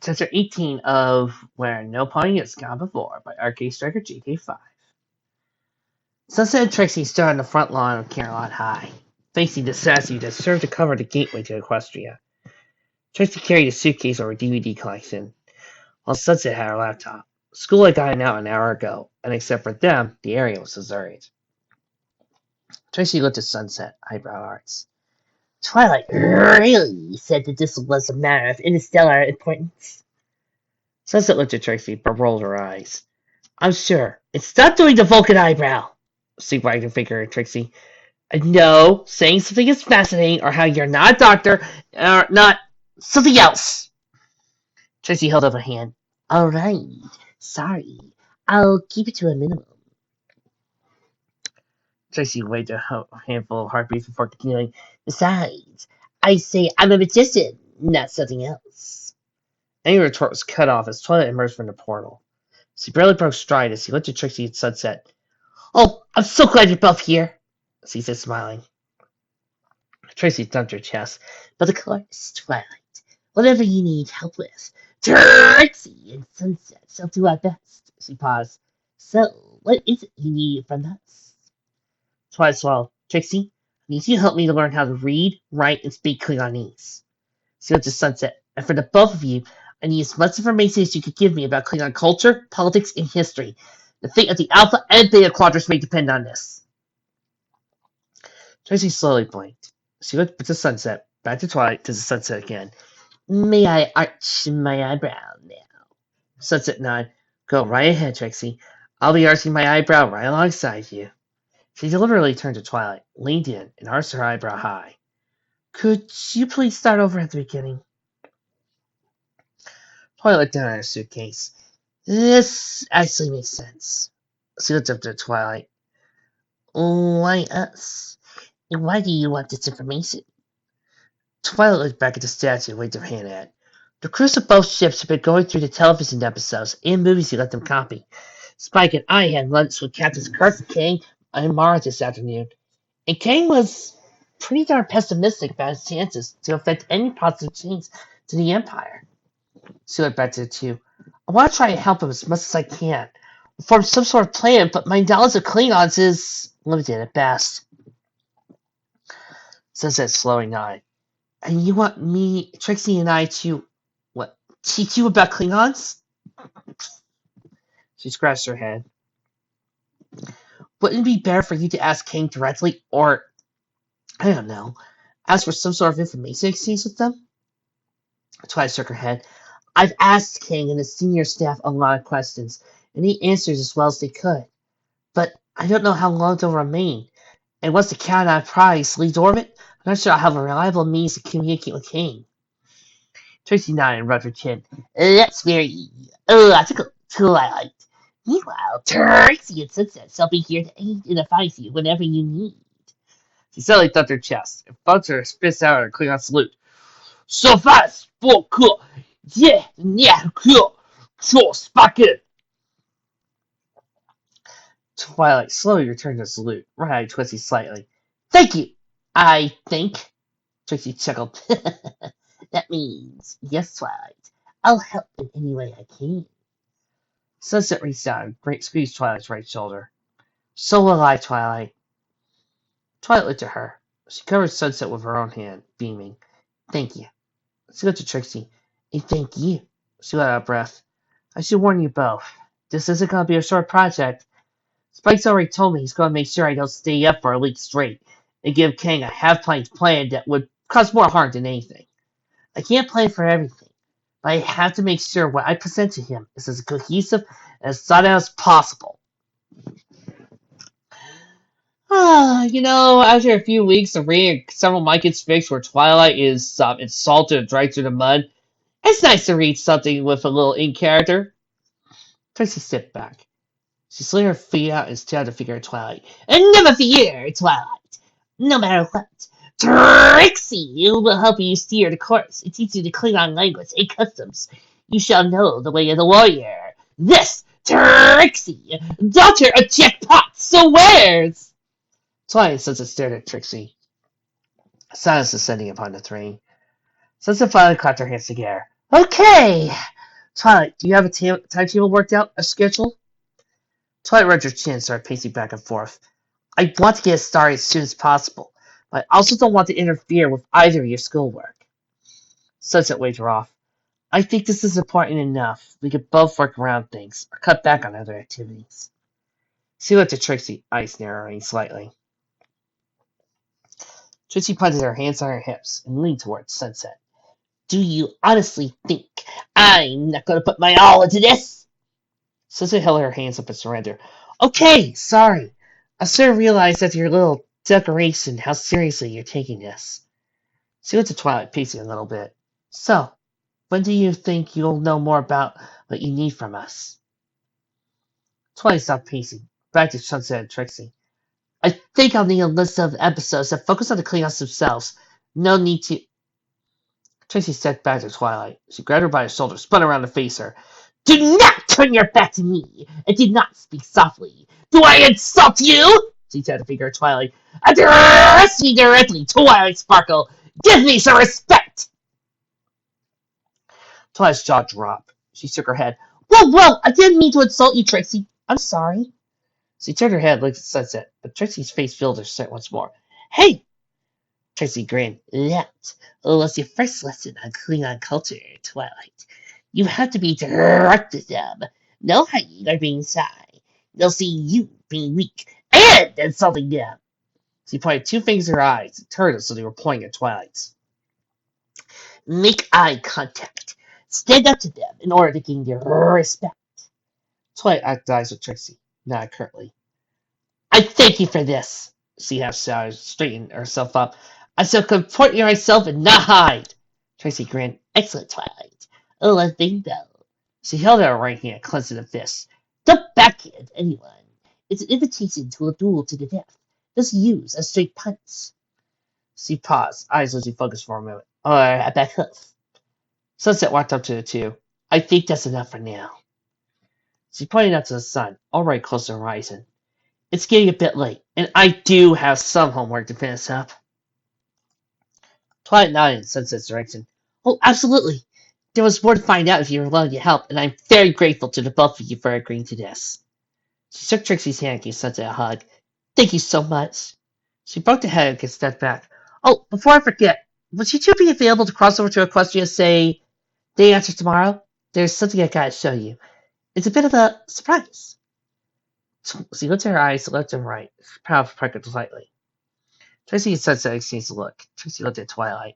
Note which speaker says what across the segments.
Speaker 1: Chapter 18 of Where No Pony Has Gone Before by Arcade Striker GK5. Sunset and Trixie stood on the front lawn of Caroline High, facing the statue that served to cover the gateway to Equestria. Trixie carried a suitcase or a DVD collection, while Sunset had her laptop. School had gotten out an hour ago, and except for them, the area was deserted. Trixie looked at Sunset, eyebrow arched. Twilight really said that this was a matter of interstellar importance. Sunset looked at Trixie, but rolled her eyes. I'm sure. It's not doing the Vulcan eyebrow. She wagged her finger at Trixie. No, saying something is fascinating, or how you're not a doctor, or not something else. Trixie held up a hand. All right. Sorry. I'll keep it to a minimum. Trixie waved a handful of heartbeats before continuing. Besides, I say I'm a magician, not something else. Any retort was cut off as Twilight emerged from the portal. She barely broke stride as he looked at Trixie at Sunset. Oh, I'm so glad you're both here, she said, smiling. Trixie thumped her chest. But of course, Twilight, whatever you need help with, Trixie and Sunset shall do our best. She paused. So, what is it you need from us? Twilight swallowed. Trixie, I need you to help me to learn how to read, write, and speak Klingonese. She looked at Sunset. And for the both of you, I need as much information as you could give me about Klingon culture, politics, and history. The fate of the Alpha and Beta Quadrants may depend on this. Trixie slowly blinked. She looked to Sunset, back to Twilight, to the Sunset again. May I arch my eyebrow now? Sunset nodded. Go right ahead, Trixie. I'll be arching my eyebrow right alongside you. She deliberately turned to Twilight, leaned in, and arched her eyebrow high. Could you please start over at the beginning? Twilight looked down at her suitcase. This actually makes sense. She looked up to Twilight. Why us? And why do you want this information? Twilight looked back at the statue and waved her hand at it. The crews of both ships have been going through the television episodes and movies you let them copy. Spike and I had lunch with Captains Kirk, King, and Mara this afternoon, and King was pretty darn pessimistic about his chances to effect any positive change to the Empire. She looked back to the two. I want to try and help him as much as I can. Form some sort of plan, but my knowledge of Klingons is limited at best. Sunset slowly nodded. And you want me, Trixie and I, to, teach you about Klingons? She scratched her head. Wouldn't it be better for you to ask King directly, or, I don't know, ask for some sort of information exchange with them? Twilight shook her head. I've asked King and his senior staff a lot of questions, and he answers as well as they could. But I don't know how long they'll remain. And once the Count Prize leaves orbit, I'm not sure I'll have a reliable means to communicate with King. Trixie nodded and rubbed her chin. That's very logical, Twilight. Meanwhile, Trixie and Sunset shall be here to aid and advise you whenever you need. She suddenly thumped her chest and bumped her fists out at her Klingon salute. So fast, for cool. Yeah, cool. So fucking. Twilight slowly returned the salute, right-eyed Trixie slightly. Thank you, I think. Trixie chuckled. That means, yes, Twilight. I'll help in any way I can. Sunset reached out and squeezed Twilight's right shoulder. So will I, Twilight. Twilight looked at her. She covered Sunset with her own hand, beaming. Thank you. She looked at Trixie. And thank you. She let out a breath. I should warn you both. This isn't going to be a short project. Spike's already told me he's going to make sure I don't stay up for a week straight and give Kang a half-pint plan that would cause more harm than anything. I can't plan for everything, but I have to make sure what I present to him is as cohesive and as thought out as possible. After a few weeks of reading several Micah's fics where Twilight is insulted and dragged through the mud, it's nice to read something with a little in-character. Trixie stepped back. She slid her feet out and stared at the figure of Twilight. And never fear, Twilight. No matter what, Trixie will help you steer the course and teach you the Klingon language and customs. You shall know the way of the warrior. This, Trixie, daughter of Jackpot, swears! Twilight and Sunset stared at Trixie. Silence descending upon the three. Sunset finally clapped her hands together. Okay. Twilight, do you have a timetable worked out? A schedule? Twilight rubbed her chin and started pacing back and forth. I want to get started as soon as possible, but I also don't want to interfere with either of your schoolwork. Sunset waved her off. I think this is important enough. We could both work around things, or cut back on other activities. She looked at Trixie, eyes narrowing slightly. Trixie planted her hands on her hips and leaned towards Sunset. Do you honestly think I'm not going to put my all into this? Sunset held her hands up in surrender. Okay, sorry. I sort of realized after your little decoration how seriously you're taking this. She looked at Twilight, pacing a little bit. So, when do you think you'll know more about what you need from us? Twilight stopped pacing, back to Sunset and Trixie. I think I'll need a list of episodes that focus on the Klingons themselves. No need to. Trixie stepped back to Twilight. She grabbed her by the shoulder, spun around to face her. Do not turn your back to me, and do not speak softly. Do I insult you? She tapped a finger at Twilight. Address me directly, Twilight Sparkle. Give me some respect. Twilight's jaw dropped. She shook her head. Whoa, I didn't mean to insult you, Trixie. I'm sorry. She turned her head and looked at Sunset, but Trixie's face filled her sight once more. Hey! Trixie grinned. That was your first lesson on Klingon culture, Twilight. You have to be direct with them. No hiding or being shy. They'll see you being weak and insulting them. She pointed two fingers at her eyes and turned them so they were pointing at Twilight's. Make eye contact. Stand up to them in order to gain their respect. Twilight locked eyes with Trixie, nodded curtly. I thank you for this. She half shouted, straightening herself up. I shall comport myself and not hide. Trixie grinned. Excellent, Twilight. Oh, one thing though. She held out her right hand, clenched in a fist. Don't backhand anyone. It's an invitation to a duel to the death. Just use a straight punch. She paused, eyes losing focus for a moment. Or a back hoof. Sunset walked up to the two. I think that's enough for now. She pointed out to the sun, already close to the horizon. It's getting a bit late, and I do have some homework to finish up. Twilight nodded in Sunset's direction. Oh, absolutely. There was more to find out if you were willing to help, and I'm very grateful to the both of you for agreeing to this. She shook Trixie's hand and gave Sunset a hug. Thank you so much. She poked her head and stepped back. Oh, before I forget, would you two be available to cross over to Equestria, say, day after tomorrow? There's something I gotta show you. It's a bit of a surprise. She looked at her eyes left and right, proud of Parker slightly. Trixie and Sunset exchanged a look. Trixie looked at Twilight.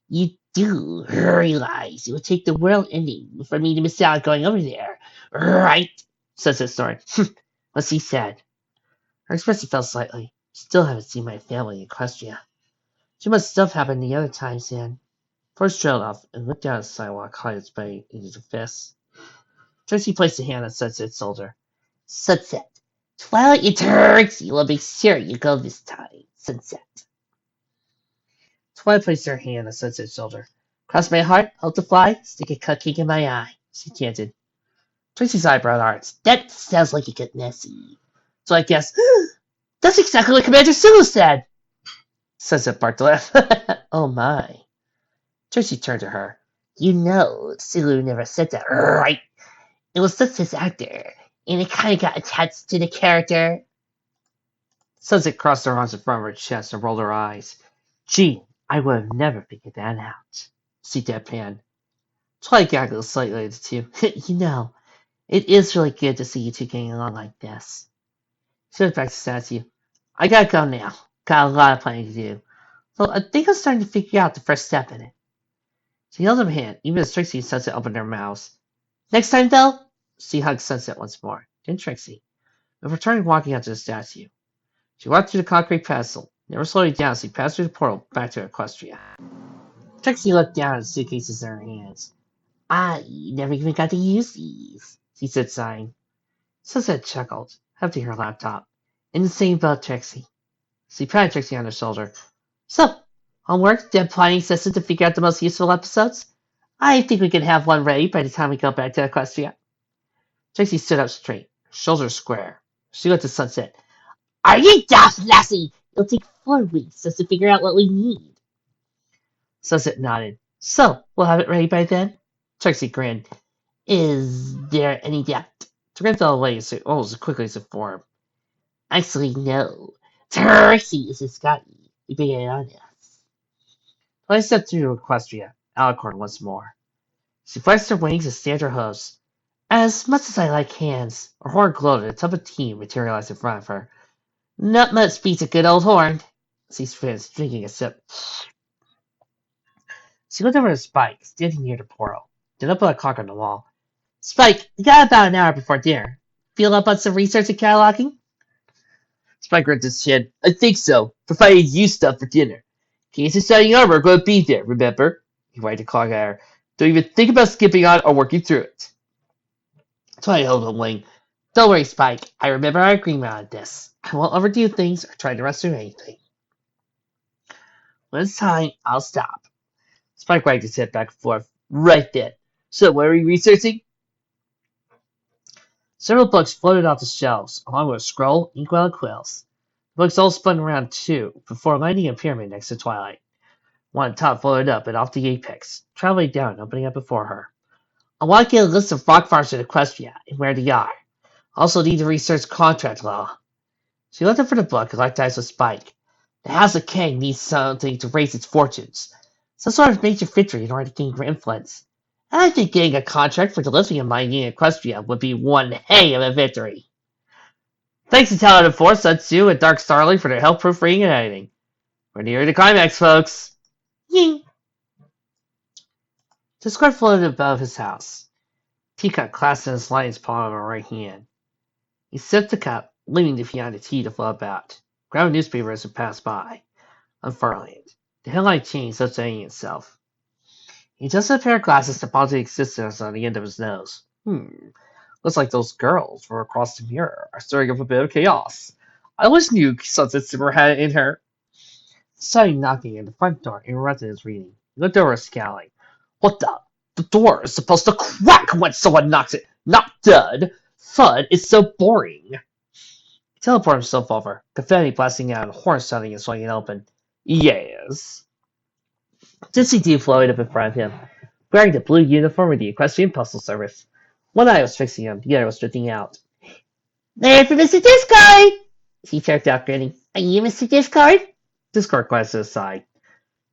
Speaker 1: You do realize it would take the world ending for me to miss out going over there, right? Sunset snorted. What's he said? Her expression fell slightly. Still haven't seen my family in Equestria. She must still have happened the other times then. Forrest trailed off and looked down at the sidewalk, caught his belly into his fist. Trixie placed a hand on Sunset's shoulder. Sunset, Twilight and Trixie will make sure you go this time, Sunset. Twilight placed her hand on Sunset's shoulder. Cross my heart, hope to fly, stick a cupcake in my eye, she chanted. Trixie's eyebrow arched. That sounds like it got messy. So I guess, that's exactly what Commander Sulu said. Sunset barked a laugh. Oh my. Trixie turned to her. You know, Sulu never said that, right? It was just his actor, and it kind of got attached to the character. Sunset crossed her arms in front of her chest and rolled her eyes. Gee, I would have never figured that out. She deadpanned. Twilight giggled slightly at the two. You know, it is really good to see you two getting along like this. She looked back to the statue. I gotta go now. Got a lot of planning to do. So I think I'm starting to figure out the first step in it. She held him a hand, even as Trixie and Sunset opened their mouths. Next time, though, she hugged Sunset once more. Then Trixie, before turning walking out to the statue. She walked through the concrete pedestal, never slowing down as she passed through the portal back to Equestria. Trixie looked down at the suitcases in her hands. I never even got to use these, she said, sighing. Sunset chuckled, hefting her laptop. In the same boat, Trixie. She patted Trixie on her shoulder. So, homework, dead planning system to figure out the most useful episodes? I think we can have one ready by the time we go back to Equestria. Trixie stood up straight, shoulders square. She looked at Sunset. Are you daft, lassie? It'll take 4 weeks just to figure out what we need. Sunset nodded. So, we'll have it ready by then? Trixie grinned. Is there any doubt? The grin fell away almost as quickly as it formed. Actually, no. Trixie is a Scotty. You being honest. I stepped through Equestria, Alicorn once more. She flexed her wings and stamped her hooves. As much as I like hands, her horn glowed and a tub of tea materialized in front of her. Not much beats a good old horn. She finished drinking a sip. She looked over at Spike, standing near the portal, then up at a clock on the wall. Spike, you got about an hour before dinner. Feel up on some research and cataloging? Spike grinned his chin. I think so, provided you stuff for dinner. Case of shining armor are going to be there, remember? He waved the clock at her. Don't even think about skipping on or working through it. Twilight held a wing. Don't worry, Spike. I remember our agreement on this. I won't overdo things or try to rush through anything. When it's time, I'll stop. Spike wagged his head back and forth. Right then. So, what are we researching? Several books floated off the shelves, along with a scroll, inkwell, and quills. The books all spun around too, before landing in a pyramid next to Twilight. One at the top floated up and off the apex, traveling down and opening up before her. I want to get a list of rock farms in Equestria and where they are. I also need to research contract law. She looked up for the book and locked eyes with Spike. The House of Kang needs something to raise its fortunes. Some sort of major victory in order to gain influence. I think getting a contract for the lithium mining in Equestria would be one hey of a victory. Thanks to Talented Force, Sun Tzu, and Dark Starling for their help proofreading and editing. We're near the climax, folks. Ying! Discord floated above his house. Teacup clasped in his lion's palm of her right hand. He sipped the cup, leaving the behind the tea to flow about. Grabbed a newspaper as it passed by. Unfurling it. The headline changed, updating itself. He adjusted a pair of glasses to pause the existence on the end of his nose. Looks like those girls from across the mirror are stirring up a bit of chaos. I always knew Sunset Simmer had it in her. Suddenly knocking at the front door interrupted his reading. He looked over, scowling. What the? The door is supposed to crack when someone knocks it, not thud. Thud is so boring. He teleported himself over, confetti blasting out and horn sounding and swinging open. Yes. Dizzy D floated up in front of him, wearing the blue uniform of the Equestrian Postal Service. One eye was fixing him, the other was drifting out. There for Mr. Discard! He checked out, grinning. Are you Mr. Discard? Discard glanced to the side.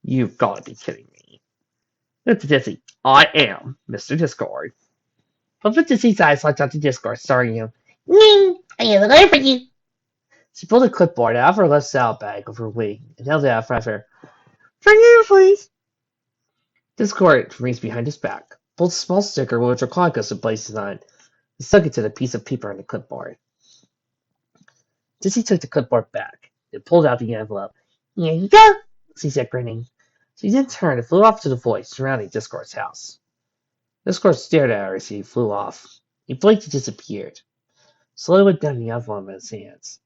Speaker 1: You've got to be kidding me. Mr. Dizzy, I am Mr. Discord. But Dizzy's eyes locked onto Discord, starring him. Ning! I have a letter for you. She pulled a clipboard out of her left saddlebag of her wig and held it out in front of her. For you, please. Discord reached behind his back, pulled a small sticker with a draconic and placed it on it, and stuck it to the piece of paper on the clipboard. Dizzy took the clipboard back and pulled out the envelope. Here you go, she said, grinning. She then turned and flew off to the void surrounding Discord's house. Discord stared at her as he flew off. He blinked and disappeared. Slowly went down the envelope in his hands.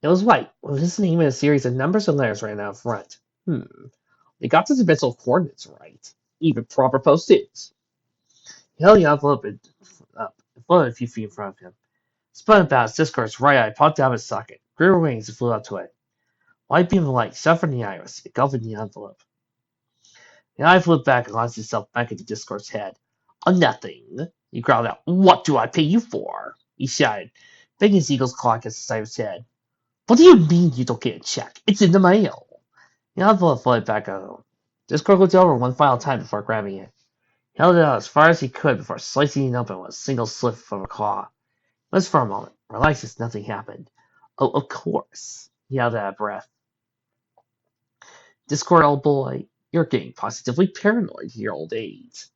Speaker 1: It was white, with his name and a series of numbers and letters written out front. They got the dimensional coordinates right. Even proper post-its. He held the envelope up and floated a few feet in front of him. Spun about as Discord's right eye popped out of his socket, grew her wings and flew up to it. White beam of light shot from the iris, engulfing the envelope. The eye flew back and launched itself back into Discord's head. Nothing. He growled out. What do I pay you for? He shouted, banging his eagle's claw against the side of his head. What do you mean you don't get a check? It's in the mail. The envelope floated back at him. Discord looked over one final time before grabbing it. He held it out as far as he could before slicing it open with a single slip from a claw. Just for a moment, relaxed as nothing happened. Oh, of course. He held out a breath. Discord, old boy, you're getting positively paranoid in your old age.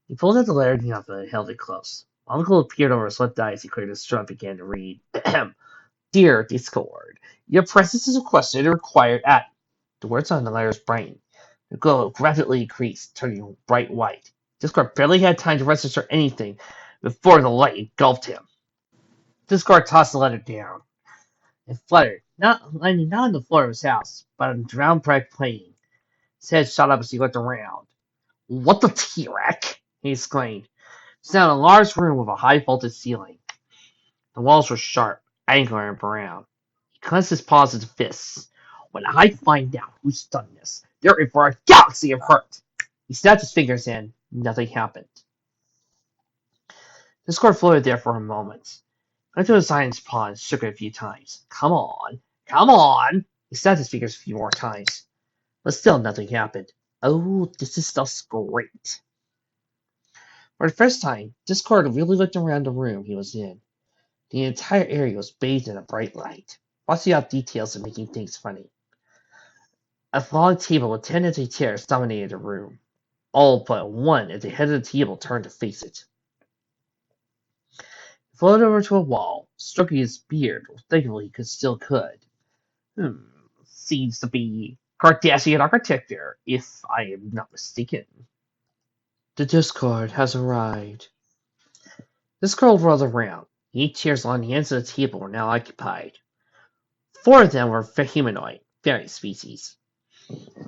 Speaker 1: He pulled out the letter in the envelope and held it close. Uncle appeared over his left eye as he cleared his throat and began to read. Dear Discord, your presence is requested and required at... The words on the letter's brightened. The glow rapidly increased, turning bright white. Discord barely had time to register anything before the light engulfed him. Discord tossed the letter down. It fluttered, landing not on the floor of his house, but on the drowned bright plating. His head shot up as he looked around. What the T-Rex? He exclaimed. It was now in a large room with a high-vaulted ceiling. The walls were sharp, angular, and brown. He clenched his paws into fists. When I find out who's done this, they're in for a galaxy of hurt. He snapped his fingers in. Nothing happened. Discord floated there for a moment. Went to the science pod and shook it a few times. Come on. Come on! He snapped his fingers a few more times. But still nothing happened. Oh, this stuff's great. For the first time, Discord really looked around the room he was in. The entire area was bathed in a bright light, boxing out details and making things funny. A long table with 10 empty chairs dominated the room. All but one at the head of the table turned to face it. He floated over to a wall, stroking his beard thankfully he still could. Seems to be Cardassian architecture, if I am not mistaken. The Discord has arrived. Discord rolled around. 8 chairs along the ends of the table were now occupied. 4 of them were humanoid, various species.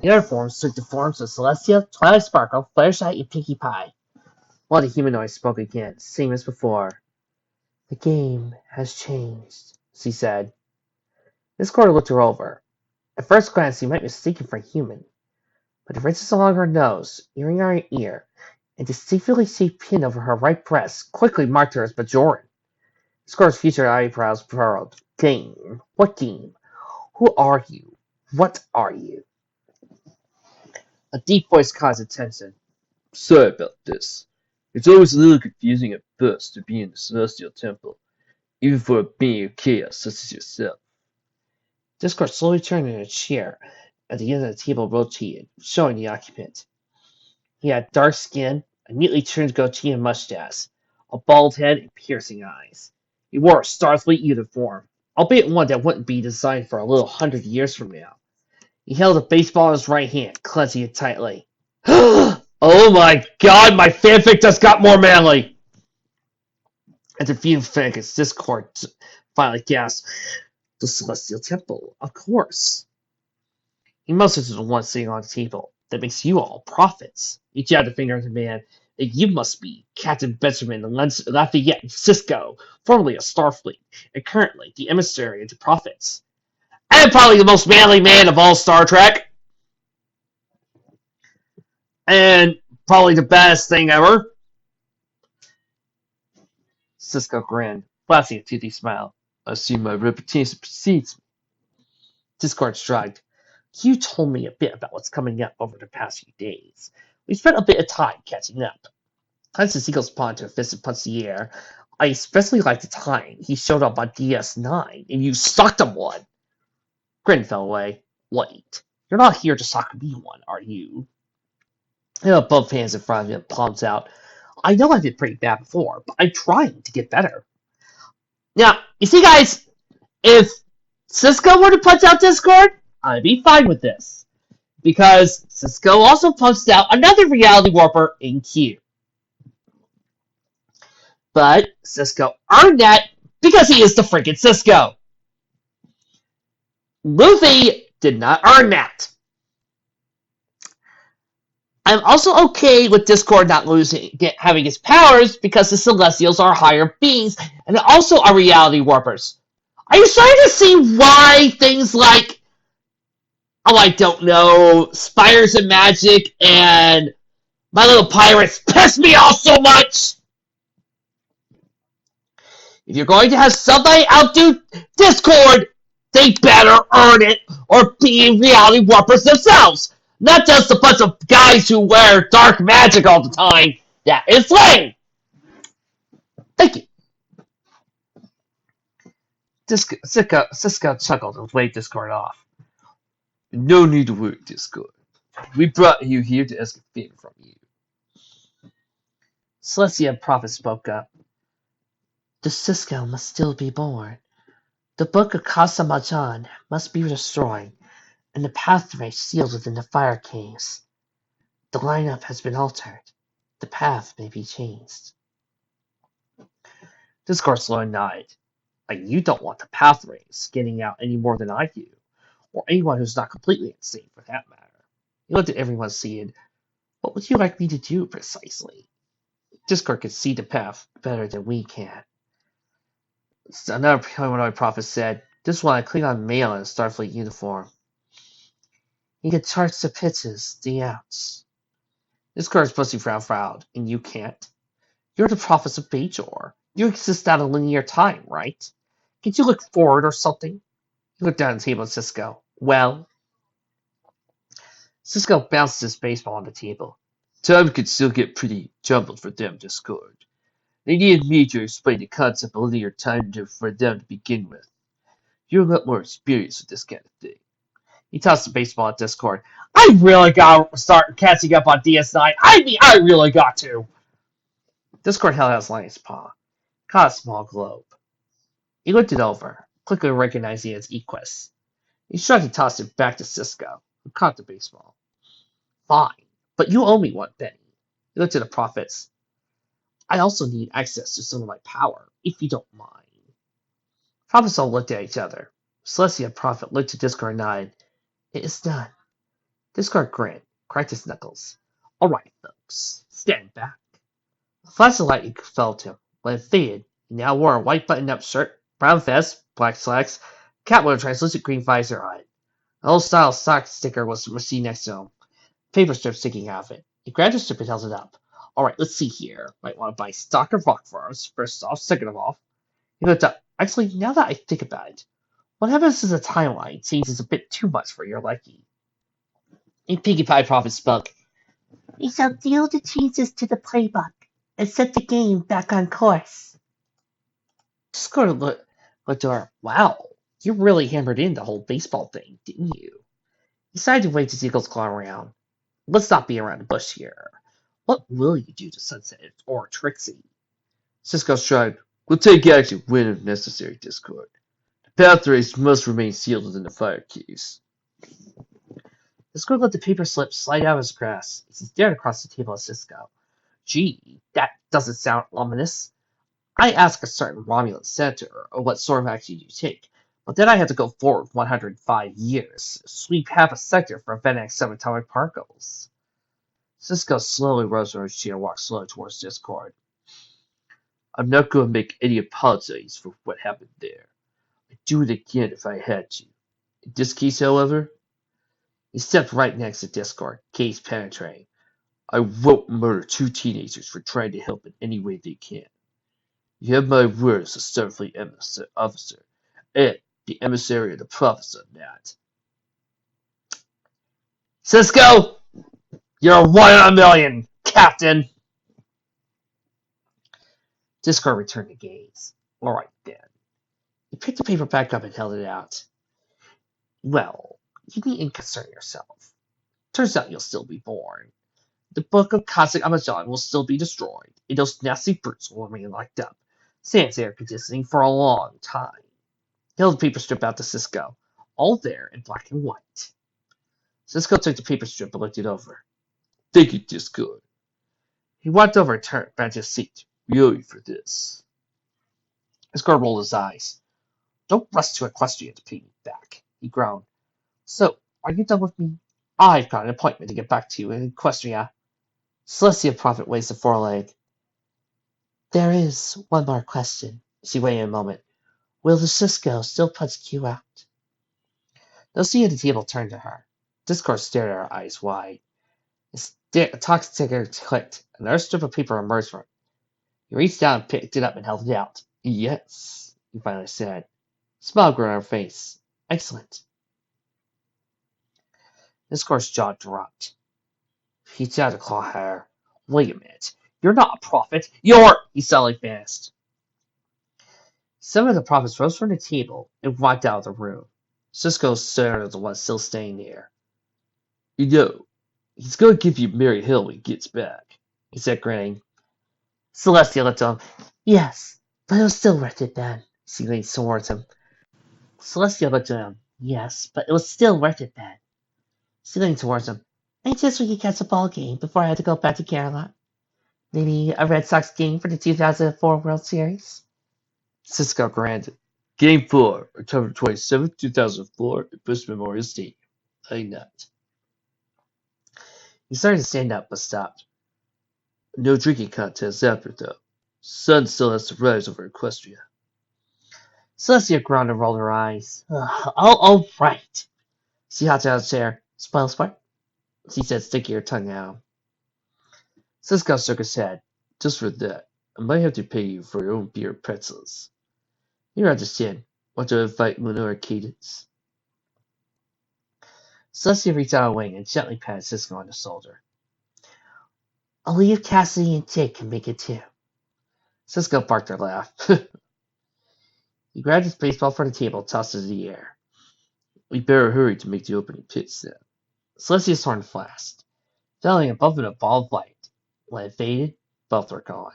Speaker 1: The other forms took the forms of Celestia, Twilight Sparkle, Fluttershy, and Pinkie Pie. One of the humanoids spoke again, same as before. The game has changed, she said. Discord looked her over. At first glance, he might be mistaken for a human, but the ridges along her nose, earring on her ear, and distinctly shaped pin over her right breast quickly marked her as Bajoran. Discord's future eyebrows furrowed. Game? What game? Who are you? What are you? A deep voice caught his attention.
Speaker 2: Sorry about this. It's always a little confusing at first to be in the Celestial Temple, even for a being of chaos such as yourself.
Speaker 1: Discord slowly turned in a chair at the end of the table rotated, showing the occupant. He had dark skin, a neatly trimmed goatee and mustache, a bald head, and piercing eyes. He wore a Starfleet uniform, albeit one that wouldn't be designed for a little 100 years from now. He held a baseball in his right hand, clenching it tightly. Oh my god, my fanfic just got more manly! At the few seconds, Discord finally gasped. The Celestial Temple, of course. He motioned to the one sitting on the table. That makes you all prophets. He jabbed a finger at the man. You must be Captain Benjamin Lafayette Sisko, formerly of Starfleet, and currently the emissary of the prophets. I am probably the most manly man of all Star Trek. And probably the baddest thing ever. Sisko grinned, flashing a toothy smile.
Speaker 2: I see my reputation precedes me.
Speaker 1: Discord shrugged. You told me a bit about what's coming up over the past few days. We spent a bit of time catching up. Clenched his eagle's paw to a fist and punched the air. I especially liked the time he showed up on DS9 and you socked him one. Grin fell away. Wait, you're not here to sock me one, are you? He held both hands in front of him, palms out. I know I've been pretty bad before, but I'm trying to get better. Now, you see, guys, if Sisko were to punch out Discord, I'd be fine with this. Because Sisko also punched out another reality warper in Q. But Sisko earned that because he is the freaking Sisko. Luffy did not earn that. I'm also okay with Discord not having his powers because the Celestials are higher beings and also are reality warpers. Are you starting to see why things like, I don't know, Spires and Magic and My Little Pirates piss me off so much? If you're going to have somebody outdo Discord, they better earn it or be reality warpers themselves. Not just a bunch of guys who wear dark magic all the time. That is lame. Thank you. Sisko chuckled and waved Discord off.
Speaker 2: No need to worry, Discord. We brought you here to ask a favor from you.
Speaker 1: Celestia Prophet spoke up. The Sisko must still be born. The Book of Kasamajan must be destroyed, and the pathway sealed within the Fire Caves. The lineup has been altered. The path may be changed. Discord slowly nodded. You don't want the pathways getting out any more than I do, or anyone who's not completely insane for that matter. He looked at everyone saying, what would you like me to do precisely? Discord can see the path better than we can. Another humanoid prophet said, this one I Klingon male in a Starfleet uniform. He can charge the pitches, the outs. Discord's pussy frowned, and you can't. You're the prophets of Bajor. You exist out of linear time, right? Can't you look forward or something? He looked down at the table at Cisco. Well, Cisco bounced his baseball on the table.
Speaker 2: Time could still get pretty jumbled for them, Discord. They needed me to explain the concept of linear time for them to begin with. You're a lot more experienced with this kind of thing.
Speaker 1: He tossed the baseball at Discord. I really gotta start catching up on DS9. I really got to. Discord held out his lion's paw, caught a small globe. He looked it over, quickly recognizing it as Equus. He shrugged and tossed it back to Cisco, who caught the baseball. Fine, but you owe me one, Benny. He looked at the prophets. I also need access to some of my power, if you don't mind. Prophets all looked at each other. Celestia and Prophet looked at Discord and nodded. It is done. Discord grinned, cracked his knuckles. All right, folks, stand back. A flash of lightning fell to him. When it faded, he now wore a white button-up shirt, brown vest, black slacks, cap with a translucent green visor on it. An old-style sock sticker was seen next to him, paper strip sticking out of it. He grabbed a strip and held it up. All right, let's see here. Might want to buy stock of rock for us, first off. Second of all, he looked up. Actually, now that I think about it, what happens is the timeline changes a bit too much for your liking. A Pinkie Pie Prophet spoke. We shall deal the changes to the playbook and set the game back on course. Discord looked at her. Wow, you really hammered in the whole baseball thing, didn't you? He decided to wave his eagle's claw around. Let's not be around the bush here. What will you do to Sunset or Trixie?
Speaker 2: Cisco shrugged. We'll take action when if necessary, Discord. The path race must remain sealed within the fire keys.
Speaker 1: Discord let the paper slip slide out of his grasp. He stared across the table at Cisco. Gee, that doesn't sound ominous. I ask a certain Romulan senator what sort of action you take, but then I have to go forward 105 years, sweep half a sector for preventing subatomic particles. Cisco slowly rose from his chair and walked slowly towards Discord.
Speaker 2: I'm not going to make any apologies for what happened there. I'd do it again if I had to. In this case, however,
Speaker 1: he stepped right next to Discord, gaze penetrating.
Speaker 2: I won't murder two teenagers for trying to help in any way they can. You have my word as a Starfleet officer, and the emissary of the prophets on that.
Speaker 1: Cisco! You're 1 in a million, Captain! Discord returned the gaze. All right, then. He picked the paper back up and held it out. Well, you needn't concern yourself. Turns out you'll still be born. The book of Cosmic Amazon will still be destroyed, and those nasty brutes will remain locked up, sans air conditioning for a long time. He held the paper strip out to Cisco, all there in black and white. Cisco took the paper strip and looked it over.
Speaker 2: Thank you, Discord.
Speaker 1: He walked over and turned back to his seat.
Speaker 2: We owe you for this.
Speaker 1: Discord rolled his eyes. Don't rush to Equestria to pay me back, he groaned. So, are you done with me? I've got an appointment to get back to in Equestria. Celestia Prophet raised a foreleg. There is one more question. She waited a moment. Will the Cisco still put Q out? Those seated at the table turned to her. Discord stared at her, eyes wide. A talk sticker clicked. Another strip of paper emerged from it. He reached down and picked it up and held it out. Yes, he finally said. A smile grew on her face. Excellent. Discord's jaw dropped. He tried to claw at her. Wait a minute. You're not a prophet. You're... He suddenly vanished. Some of the prophets rose from the table and walked out of the room. Cisco stared at the one still staying there.
Speaker 2: You know, he's going to give you Mary Hill when he gets back,
Speaker 1: he said, grinning. Celestia looked at him. Yes, but it was still worth it then. She leaned towards him. Celestia looked at him. Yes, but it was still worth it then. She leaned towards him. I just we could catch a ball game before I had to go back to Camelot. Maybe a Red Sox game for the 2004 World Series? Cisco grinned.
Speaker 2: Game 4, October 27, 2004, at Bush Memorial Stadium. I not.
Speaker 1: He started to stand up, but stopped.
Speaker 2: No drinking contest after, though. Sun still has to rise over Equestria.
Speaker 1: Celestia groaned and rolled her eyes. All right. She hopped out of the chair. Spoil sport? She said, sticking her tongue out.
Speaker 2: Cisco shook his head. Just for that, I might have to pay you for your own beer pretzels. You understand. Want to invite Lenore Cadence?
Speaker 1: Celestia reached out a wing and gently patted Cisco on the shoulder. Only if Cassidy and Jake can make it too.
Speaker 2: Cisco barked a laugh.
Speaker 1: He grabbed his baseball from the table and tossed it in the air.
Speaker 2: We better hurry to make the opening pitch then.
Speaker 1: Celestia's horn flashed, falling above it a ball of light. When it faded, both were gone.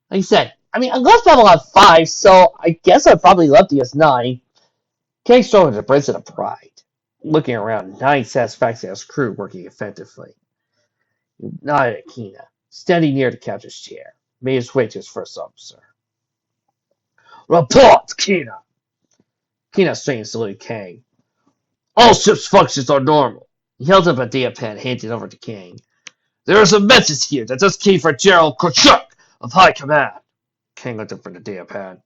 Speaker 1: Like you said, I left Babylon 5, so I guess I'd probably love DS9. Kang strode into the bridge of pride, looking around, nodding satisfaction at his crew working effectively. He nodded at Kina, standing near the captain's chair, made his way to his first officer.
Speaker 2: Report, Kina!
Speaker 1: Kina straightened and saluted Kang.
Speaker 2: All ship's functions are normal.
Speaker 1: He held up a data pad, handed it over to Kang.
Speaker 2: There is a message here that just came from General Kachuk of High Command.
Speaker 1: Kang looked up from the data pad.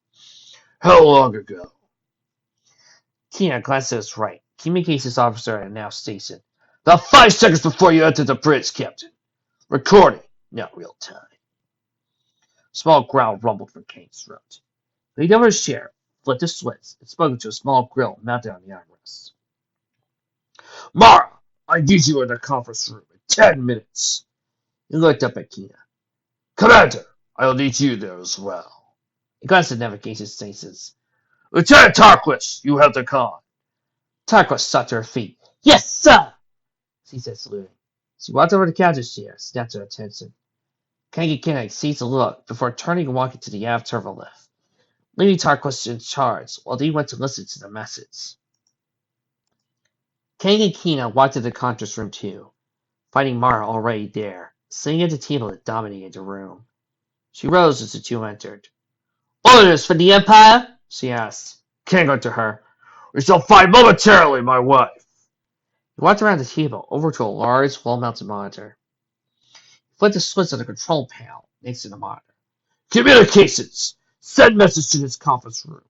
Speaker 2: How long ago?
Speaker 1: Kina glanced at his right. Communications officer at a now station.
Speaker 2: About 5 seconds before you entered the bridge, Captain. Recording, not real time.
Speaker 1: A small growl rumbled from Kang's throat. He leaned over his chair, flipped his slits, and spoke into a small grill mounted on the armrest.
Speaker 2: Mara, I need you in the conference room in 10 minutes.
Speaker 1: He looked up at Kina.
Speaker 2: Commander, I'll need you there as well.
Speaker 1: He glanced at navigation stations.
Speaker 2: Lieutenant Tarquis, you have the con.
Speaker 1: Tarquis shot to her feet. Yes, sir! She said, saluting. She walked over to the captain's chair, snapped her attention. Kang and Kina exchanged a look before turning and walking to the aft turbo lift, leaving Tarquis in charge while they went to listen to the message. Kang and Kina walked to the conference room too, finding Mara already there, sitting at the table that dominated the room. She rose as the two entered.
Speaker 2: Orders for the Empire? She asked. Kang looked to her. We shall fight momentarily, my wife.
Speaker 1: He walked around the table, over to a large, wall-mounted monitor. He flipped the switch on the control panel next to the monitor.
Speaker 2: Communications! Send message to this conference room.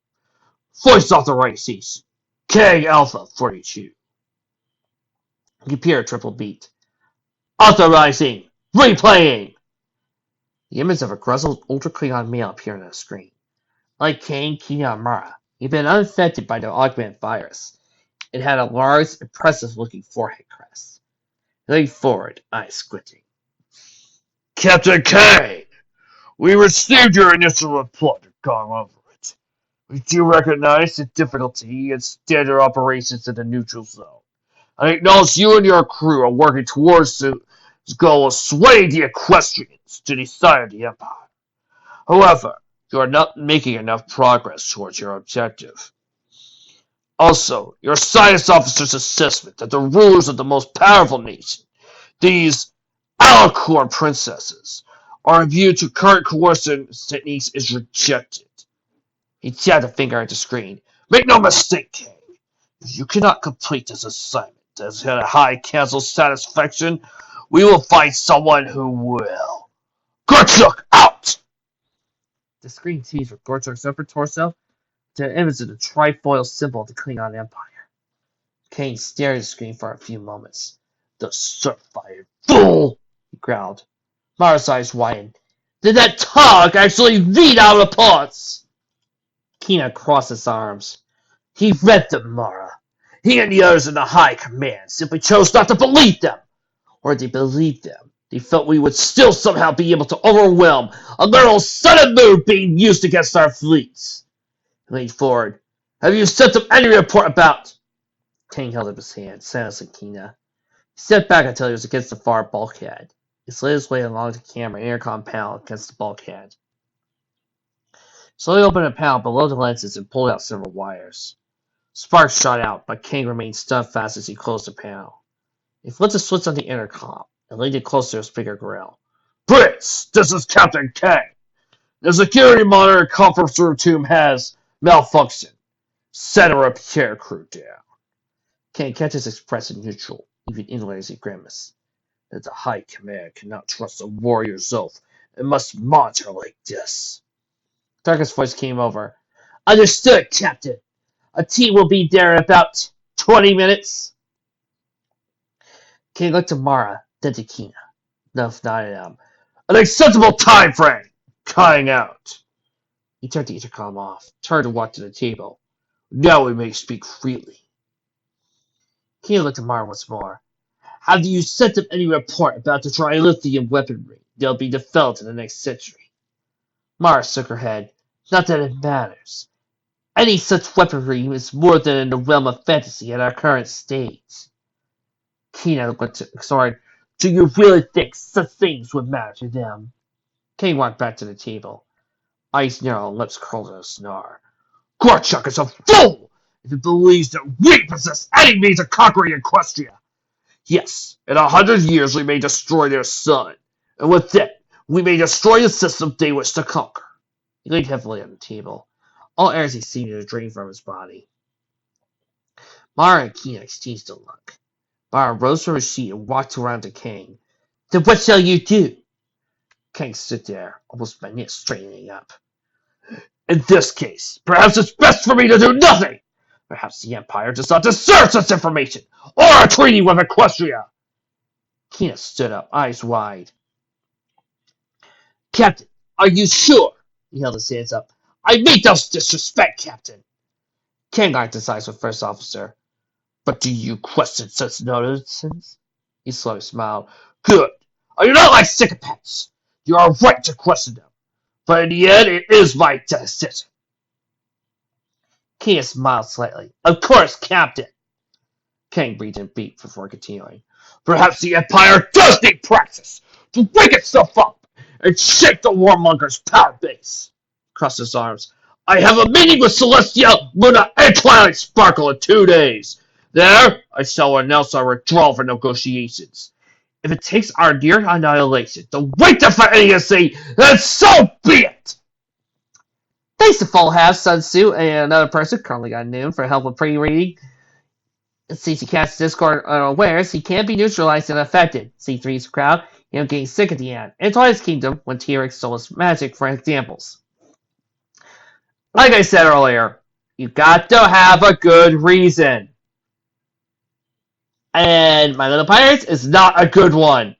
Speaker 2: Voice authorization. Kang Alpha 42.
Speaker 1: The computer triple beat.
Speaker 2: Authorizing! Replaying!
Speaker 1: The image of a grizzled Ultra Klingon male appeared on the screen. Like Kang, Kina, and Mara, he'd been unaffected by the augment virus. It had a large, impressive-looking forehead crest. He leaned forward, eyes squinting.
Speaker 2: Captain Kang! We received your initial report and gone over it. We do recognize the difficulty in standard operations in the neutral zone. I acknowledge you and your crew are working towards the goal of swaying the Equestrians to the side of the Empire. However, you are not making enough progress towards your objective. Also, your science officer's assessment that the rulers of the most powerful nation, these Alicorn princesses, are immune to current coercion techniques is rejected.
Speaker 1: He jabbed a finger at the screen.
Speaker 2: Make no mistake, Kang. If you cannot complete this assignment as a High Council's satisfaction, we will find someone who will. Gorchuk, out!
Speaker 1: The screen teased with Gorchuk's upper torso to an image of the trifoil symbol of the Klingon Empire. Kang stared at the screen for a few moments.
Speaker 2: The certified fool!
Speaker 1: He growled. Mara's eyes widened. Did that Tog actually read our reports? Kina crossed his arms.
Speaker 2: He read them, Mara. He and the others in the High Command simply chose not to believe them.
Speaker 1: Or they believed them. They felt we would still somehow be able to overwhelm a literal sun and moon being used against our fleets. He leaned forward.
Speaker 2: Have you sent them any report about?
Speaker 1: Kang held up his hand, silencing Kina. He stepped back until he was against the far bulkhead. He slid his way along the camera intercom panel against the bulkhead. Slowly opened a panel below the lenses and pulled out several wires. Sparks shot out, but Kang remained steadfast as he closed the panel. He flipped the switch on the intercom and leaned it closer to his bigger grill.
Speaker 2: Brits, this is Captain Kang. The security monitor conference room tomb has malfunctioned. Set a repair crew down.
Speaker 1: Kang kept his expression neutral, even inward as he grimaced.
Speaker 2: That the High Command cannot trust a warrior's oath and must monitor like this.
Speaker 1: Tarkus' voice came over. Understood, Captain. A team will be there in about 20 minutes. Kang looked to Mara, then to Kina. Nuff nodded at him.
Speaker 2: An acceptable time frame! Crying out.
Speaker 1: He turned the intercom off, turned and walked to the table.
Speaker 2: Now we may speak freely.
Speaker 1: Keenan looked at Mara once more. Have you sent them any report about the trilithium weaponry that'll be developed in the next century? Mara shook her head. Not that it matters. Any such weaponry is more than in the realm of fantasy at our current stage. Keenan looked excited. Do you really think such things would matter to them? Kane walked back to the table. Eyes narrow and lips curled in a snarl.
Speaker 2: Gorchuk is a fool if he believes that we possess any means of conquering Equestria. Yes, in 100 years we may destroy their sun, and with it, we may destroy the system they wish to conquer.
Speaker 1: He leaned heavily on the table. All energy seemed to drain from his body. Mara and Keenan exchanged a look. Mara rose from his seat and walked around to Kang. Then what shall you do? Kang stood there, almost my neck straightening up.
Speaker 2: In this case, perhaps it's best for me to do nothing. Perhaps the Empire does not deserve such information, or a treaty with Equestria.
Speaker 1: Keenan stood up, eyes wide. Captain, are you sure? He held his hands up.
Speaker 2: I mean no disrespect, Captain.
Speaker 1: Kang locked his eyes with First Officer.
Speaker 2: But do you question such notices?
Speaker 1: He slowly smiled.
Speaker 2: Good. Are you not like sycophants? You are right to question them. But in the end, it is my decision.
Speaker 1: Keenan smiled slightly. Of course, Captain. Kang breathed in beat before continuing.
Speaker 2: Perhaps the Empire does need praxis to wake itself up and shake the warmonger's power base.
Speaker 1: Crossed his arms.
Speaker 2: I have a meeting with Celestia, Luna, and Twilight Sparkle in 2 days. There, I shall announce our withdrawal from negotiations.
Speaker 1: If it takes our near annihilation
Speaker 2: to wake the idiocy, then so be it!
Speaker 1: Thanks to Full Half, Sun Tzu, and another person currently got noon for help with pre-reading. Since he casts Discord unawares, he can't be neutralized and affected. C3's crowd, him getting sick at the end. And Twilight's Kingdom, when T-Rex stole his magic, for examples. Like I said earlier, you got to have a good reason. And My Little Pirates is not a good one.